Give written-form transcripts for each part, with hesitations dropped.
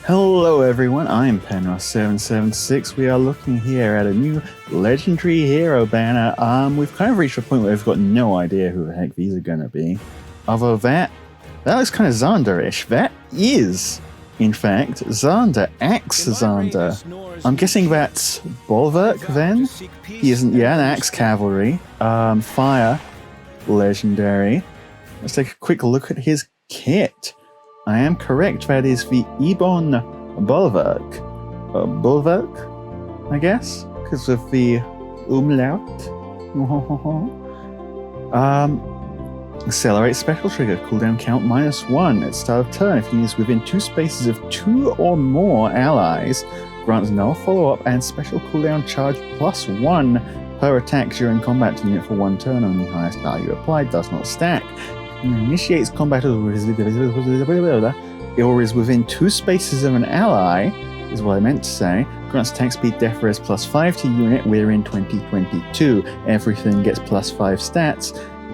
Hello everyone, I'm Penrose776. We are looking here at a new legendary hero banner. We've kind of reached a point where we've got no idea who the heck these are going to be. Although that looks kind of Xander-ish. That is, in fact, Xander, Axe Xander. I'm guessing that's Bulwark then? He isn't, an Axe Cavalry. Fire, legendary. Let's take a quick look at his kit. I am correct, that is the Ebon Bulwark. Bulwark, I guess, because of the umlaut. Accelerate special trigger, cooldown count -1 at start of turn. If used within 2 spaces of 2 or more allies, grants null follow-up and special cooldown charge +1 per attack during combat to unit for 1 turn. Only highest value applied, does not stack. Initiates combat or is within 2 spaces of an ally, is what I meant to say. Grants attack speed def res +5 to unit. We're in 2022. Everything gets +5 stats.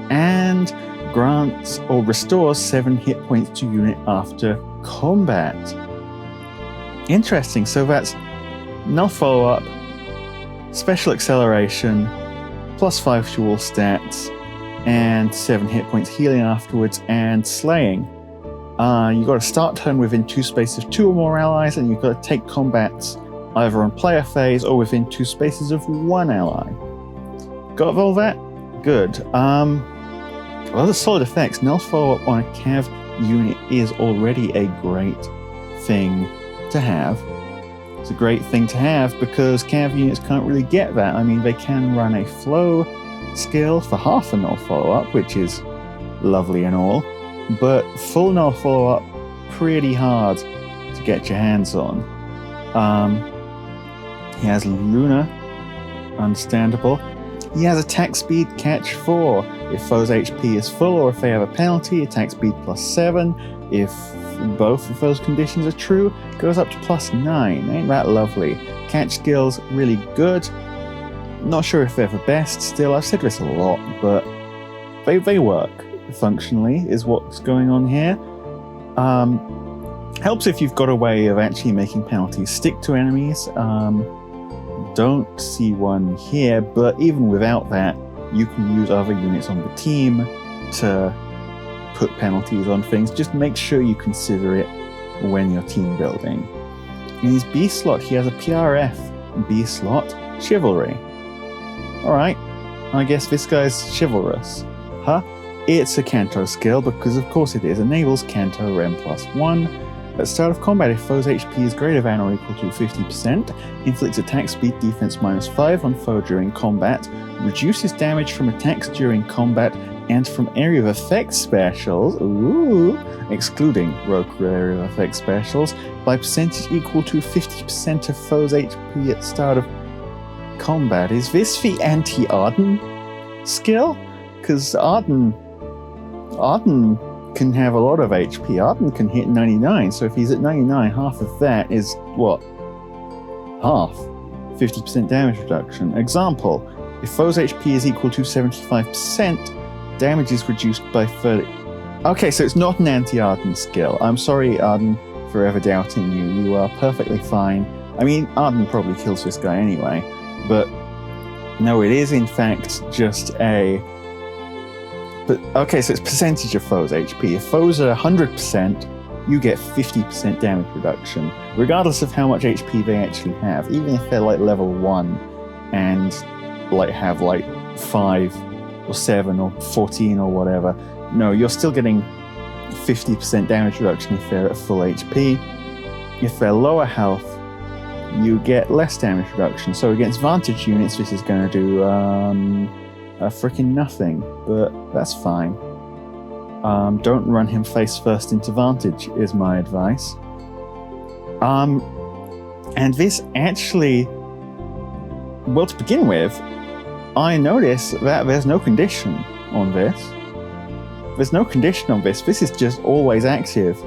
And grants or restores 7 hit points to unit after combat. Interesting. So that's null follow-up, special acceleration, +5 to all stats, and 7 hit points healing afterwards, and slaying. You've got to start turn within 2 spaces of 2 or more allies, and you've got to take combats either on player phase or within 2 spaces of 1 ally. Got all that? Good. Other solid effects. Null follow-up on a Cav unit is already a great thing to have. It's a great thing to have because Cav units can't really get that. I mean, they can run a flow skill for half a null follow-up, which is lovely and all, but full null follow-up, pretty hard to get your hands on. He has Luna, understandable. He has attack speed catch 4 if foe's HP is full, or if they have a penalty, attack speed +7. If both of those conditions are true, goes up to +9. Ain't that lovely? Catch skills, really good. Not sure if they're the best still. I've said this a lot, but they work functionally, is what's going on here. Helps if you've got a way of actually making penalties stick to enemies. Don't see one here, but even without that, you can use other units on the team to put penalties on things. Just make sure you consider it when you're team building. In his B slot, he has a PRF B slot, Chivalry. Alright, I guess this guy's chivalrous. Huh? It's a Canto skill, because of course it is. Enables Canto Rem +1. At start of combat, if foe's HP is greater than or equal to 50%, inflicts attack speed defense -5 on foe during combat, reduces damage from attacks during combat and from area of effect specials, excluding rogue area of effect specials, by percentage equal to 50% of foe's HP at start of combat. Is this the anti-Arden skill? Because Arden can have a lot of HP. Arden can hit 99, so if he's at 99, half of that is what? Half. 50% damage reduction. Example, if foe's HP is equal to 75%, damage is reduced by 30. Okay, so it's not an anti-Arden skill. I'm sorry, Arden, for ever doubting you. You are perfectly fine. I mean, Arden probably kills this guy anyway. But no, it is in fact just a... But okay, so it's percentage of foes' HP. If foes are 100%, you get 50% damage reduction, regardless of how much HP they actually have. Even if they're like level 1 and like have like 5 or 7 or 14 or whatever. No, you're still getting 50% damage reduction if they're at full HP. If they're lower health, you get less damage reduction. So against Vantage units, this is going to do freaking nothing, but that's fine. Don't run him face first into Vantage, is my advice. And this actually, well, to begin with, I notice that there's no condition on this. There's no condition on this. This is just always active.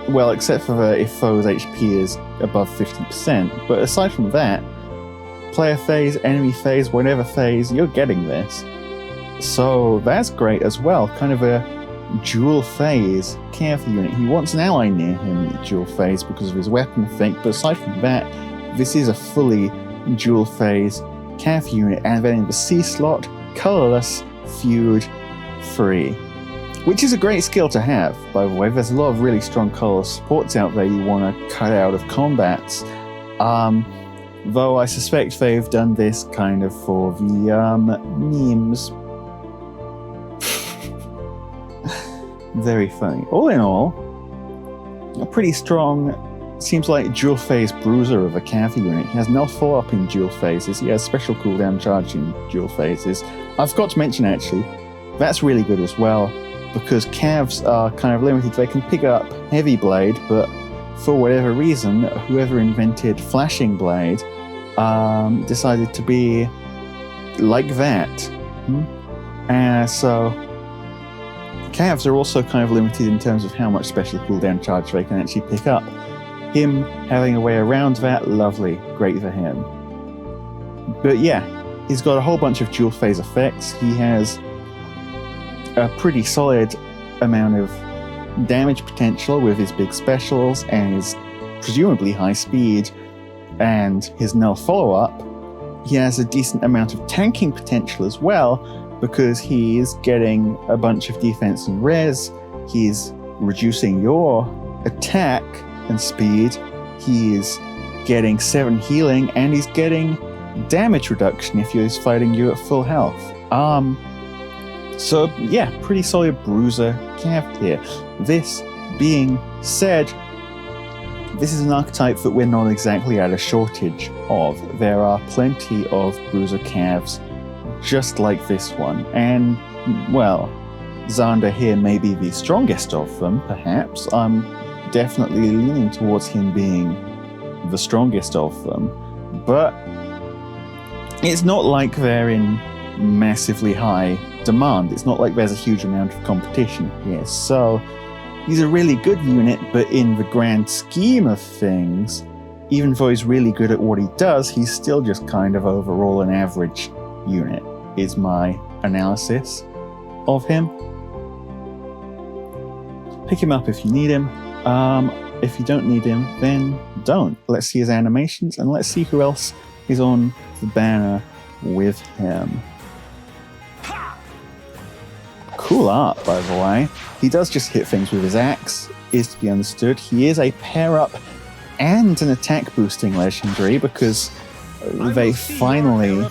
Well, except for if foe's HP is above 50%. But aside from that, player phase, enemy phase, whatever phase, you're getting this. So that's great as well. Kind of a dual phase cav unit. He wants an ally near him at dual phase because of his weapon effect, but aside from that, this is a fully dual phase cav unit, and then in the C slot, colorless, feud, free. Which is a great skill to have, by the way. There's a lot of really strong colorless supports out there you want to cut out of combats. Though I suspect they've done this kind of for the memes. Very funny. All in all, a pretty strong, seems like dual phase bruiser of a cav unit. He has no follow-up in dual phases. He has special cooldown charge in dual phases. I forgot to mention actually, that's really good as well, because calves are kind of limited. They can pick up Heavy Blade, but for whatever reason, whoever invented Flashing Blade decided to be like that. And so calves are also kind of limited in terms of how much special cooldown charge they can actually pick up. Him having a way around that, lovely, great for him. But yeah, he's got a whole bunch of dual phase effects. He has a pretty solid amount of damage potential with his big specials and his presumably high speed and his null follow-up. He has a decent amount of tanking potential as well because he's getting a bunch of defense and res, he's reducing your attack and speed, he's getting 7 healing, and he's getting damage reduction if he's fighting you at full health. So yeah, pretty solid bruiser cav here. This being said, this is an archetype that we're not exactly at a shortage of. There are plenty of bruiser calves just like this one, and well, Xander here may be the strongest of them, perhaps. I'm definitely leaning towards him being the strongest of them, but it's not like they're in massively high demand. It's not like there's a huge amount of competition here. So he's a really good unit, but in the grand scheme of things, even though he's really good at what he does, he's still just kind of overall an average unit, is my analysis of him. Pick him up if you need him. If you don't need him, then don't. Let's see his animations, and let's see who else is on the banner with him. Cool art, by the way. He does just hit things with his axe, is to be understood. He is a pair-up and an attack boosting legendary because they finally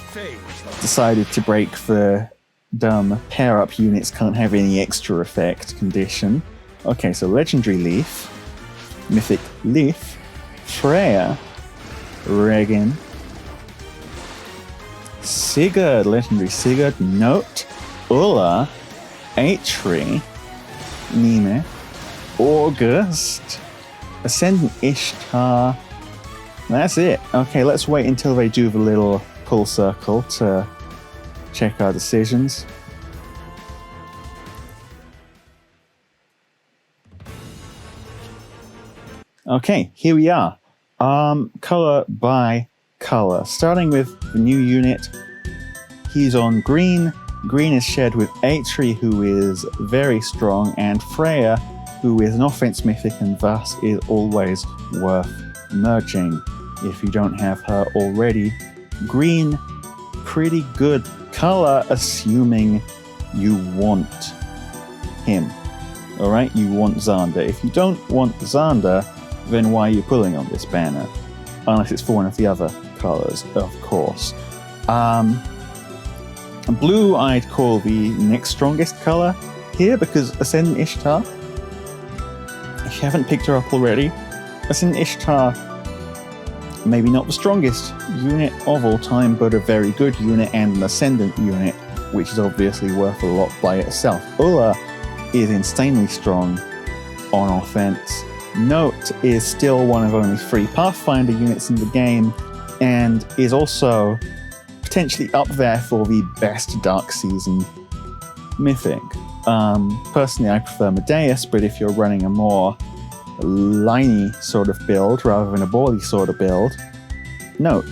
decided to break the dumb pair-up units can't have any extra effect condition. Okay, so legendary Leaf, mythic Leaf, Freya, Regan, Sigurd, legendary Sigurd, Note, Ulla, Atri, Nime, August, Ascendant Ishtar. That's it. Okay, let's wait until they do the little pull circle to check our decisions. Okay, here we are. Color by color. Starting with the new unit, he's on green. Green is shared with Atri, who is very strong, and Freya, who is an offense mythic and thus is always worth merging if you don't have her already. Green, pretty good color, assuming you want him. Alright, you want Xander. If you don't want Xander, then why are you pulling on this banner? Unless it's for one of the other colors, of course. Blue I'd call the next strongest color here, because Ascendant Ishtar, if you haven't picked her up already, Ascendant Ishtar, maybe not the strongest unit of all time, but a very good unit and an Ascendant unit, which is obviously worth a lot by itself. Ulla is insanely strong on offense. Note is still one of only 3 Pathfinder units in the game, and is also potentially up there for the best Dark Season mythic. Personally, I prefer Medeus, but if you're running a more liney sort of build rather than a bally sort of build, Note,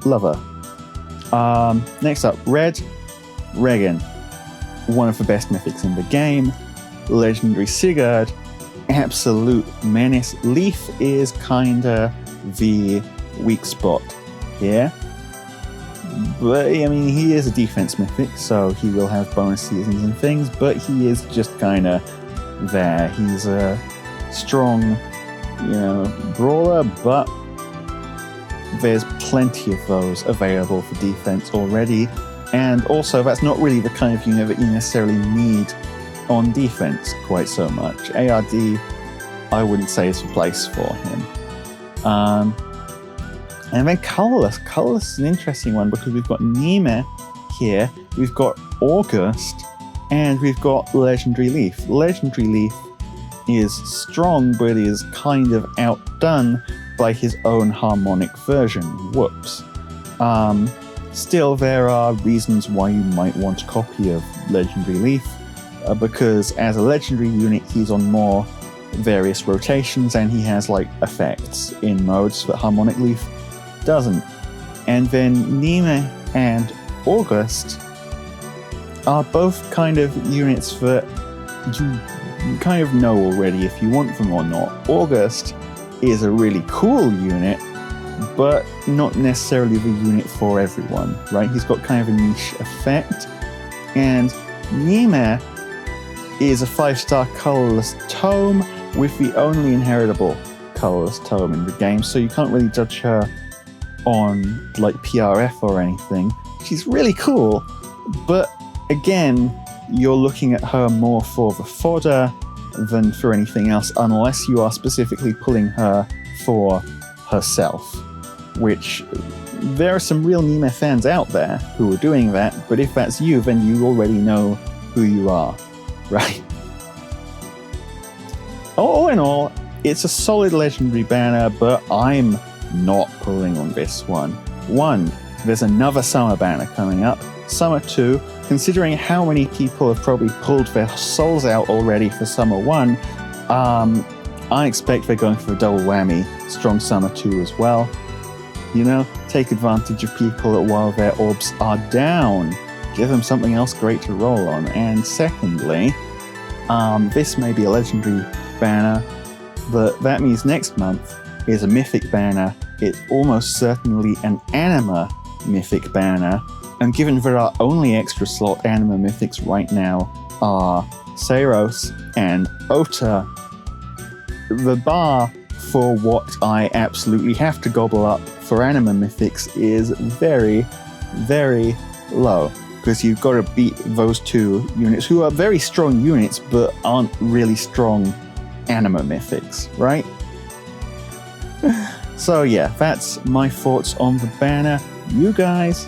love her. Next up, Red, Regan, one of the best mythics in the game. Legendary Sigurd, absolute menace. Leaf is kinda the weak spot here. But, I mean, he is a defense mythic, so he will have bonus seasons and things, but he is just kinda there. He's a strong, brawler, but there's plenty of those available for defense already. And also, that's not really the kind of unit that you necessarily need on defense quite so much. ARD, I wouldn't say is the place for him. And then Colorless. Colorless is an interesting one because we've got Nime here, we've got August, and we've got Legendary Leaf. Legendary Leaf is strong, but is kind of outdone by his own harmonic version. Whoops. Still, there are reasons why you might want a copy of Legendary Leaf, because as a legendary unit, he's on more various rotations and he has effects in modes that Harmonic Leaf doesn't. And then Nime and August are both kind of units that you kind of know already if you want them or not. August is a really cool unit, but not necessarily the unit for everyone, right? He's got kind of a niche effect. And Nime is a 5-star colorless tome with the only inheritable colorless tome in the game, so you can't really judge her on PRF or anything. She's really cool, but again, you're looking at her more for the fodder than for anything else, unless you are specifically pulling her for herself, which there are some real Nime fans out there who are doing that, but if that's you, then you already know who you are, right? All in all, it's a solid legendary banner, but I'm not pulling on this one. One, there's another summer banner coming up. Summer 2, considering how many people have probably pulled their souls out already for Summer 1, I expect they're going for a double whammy, strong Summer 2 as well. Take advantage of people while their orbs are down. Give them something else great to roll on. And secondly, this may be a legendary banner, but that means next month is a mythic banner. It's almost certainly an anima mythic banner. And given there are only extra slot anima mythics right now are Seiros and Ota, the bar for what I absolutely have to gobble up for anima mythics is very, very low. Because you've got to beat those two units who are very strong units but aren't really strong anima mythics, right? So yeah, that's my thoughts on the banner. You guys,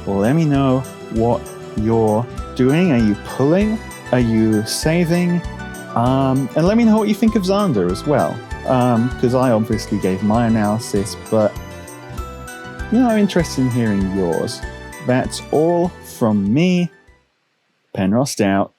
let me know what you're doing. Are you pulling? Are you saving? And let me know what you think of Xander as well. Because I obviously gave my analysis, but I'm interested in hearing yours. That's all from me. Penrost out.